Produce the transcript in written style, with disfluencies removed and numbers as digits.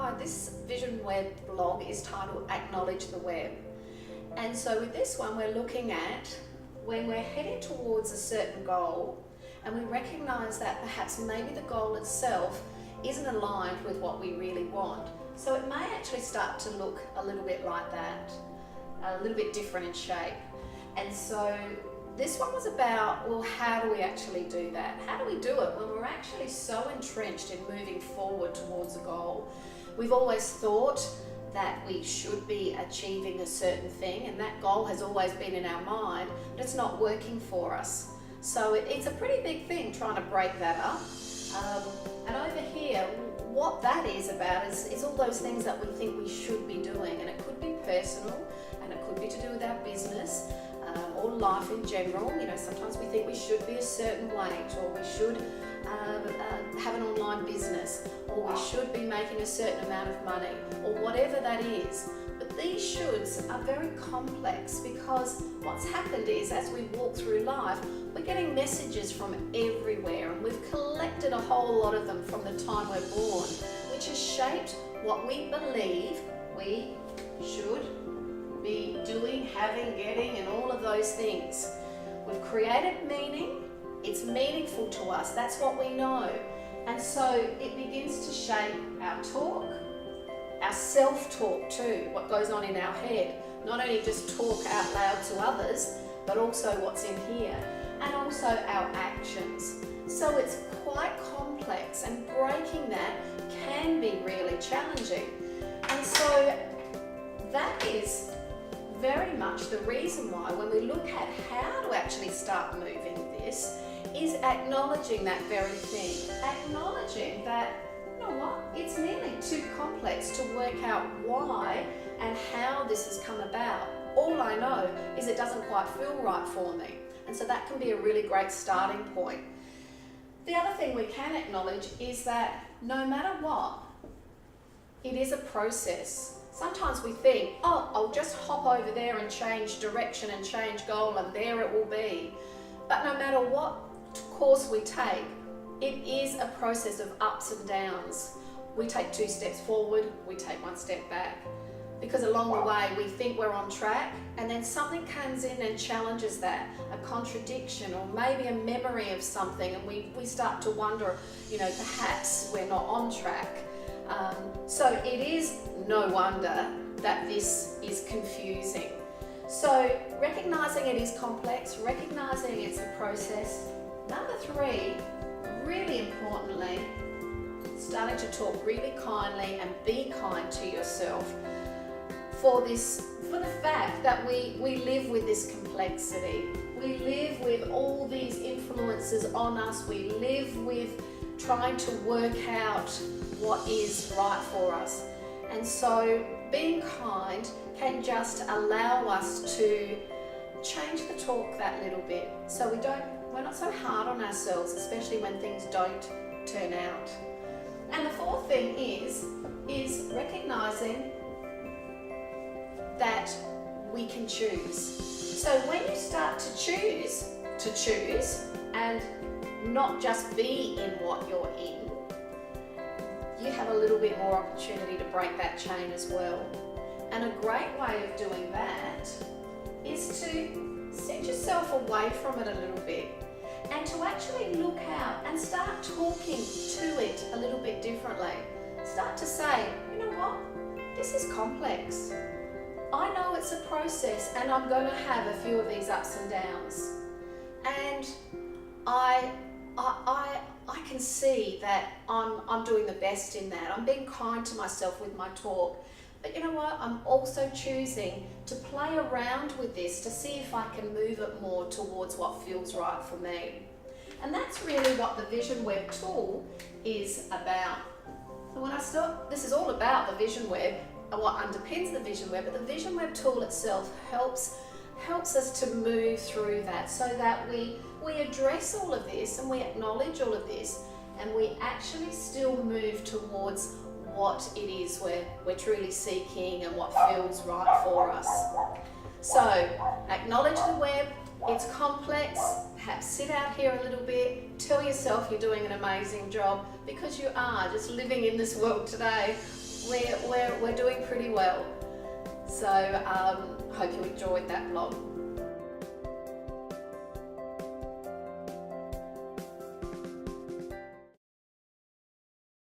why this Vision Web blog is titled Acknowledge the Web. And so with this one, we're looking at when we're heading towards a certain goal and we recognise that perhaps maybe the goal itself isn't aligned with what we really want. So it may actually start to look a little bit like that, a little bit different in shape. And so this one was about, well, how do we actually do that? How do we do it when we're actually so entrenched in moving forward towards a goal? We've always thought that we should be achieving a certain thing, and that goal has always been in our mind, but it's not working for us. So it's a pretty big thing trying to break that up. And over here, what that is about is all those things that we think we should be doing, and it could be personal, and it could be to do with our business, or life in general. You know, sometimes we think we should be a certain weight, or we should have an online business, or we should be making a certain amount of money, or whatever that is. But these shoulds are very complex, because what's happened is, as we walk through life, we're getting messages from everywhere, and we've collected a whole lot of them from the time we're born, which has shaped what we believe we should be doing, having, getting, and all of those things. We've created meaning. It's meaningful to us. That's what we know. And so it begins to shape our talk, our self-talk too, what goes on in our head. Not only just talk out loud to others, but also what's in here, and also our actions. So it's quite complex, and breaking that can be really challenging. And so that is very much the reason why, when we look at how to actually start moving this, is acknowledging that very thing. Acknowledging that, you know what, it's nearly too complex to work out why and how this has come about. All I know is it doesn't quite feel right for me. And so that can be a really great starting point. The other thing we can acknowledge is that no matter what, it is a process. Sometimes we think, oh, I'll just hop over there and change direction and change goal, and there it will be. But no matter what course we take, it is a process of ups and downs. We take 2 steps forward, we take 1 step back. Because along the way we think we're on track, and then something comes in and challenges that, a contradiction, or maybe a memory of something, and we start to wonder, you know, perhaps we're not on track. So it is no wonder that this is confusing. So recognising it is complex, recognising it's a process. Number 3, really importantly, starting to talk really kindly and be kind to yourself for the fact that we live with this complexity. We live with all these influences on us. We live with trying to work out what is right for us. And so being kind can just allow us to change the talk that little bit, so we're not so hard on ourselves, especially when things don't turn out. And the 4th thing is recognizing that we can choose. So when you start to choose and not just be in what you're in, you have a little bit more opportunity to break that chain as well. And a great way of doing that is to set yourself away from it a little bit, and to actually look out and start talking to it a little bit differently. Start to say, you know what, this is complex. I know it's a process, and I'm going to have a few of these ups and downs. And I can see that I'm doing the best in that. I'm being kind to myself with my talk. But you know what? I'm also choosing to play around with this to see if I can move it more towards what feels right for me. And that's really what the Vision Web tool is about. So when I start, this is all about the Vision Web and what underpins the Vision Web, but the Vision Web tool itself helps us to move through that, so that we address all of this and we acknowledge all of this, and we actually still move towards what it is we're truly seeking and what feels right for us. So acknowledge the web, it's complex, perhaps sit out here a little bit, tell yourself you're doing an amazing job, because you are just living in this world today. we're doing pretty well. So hope you enjoyed that blog.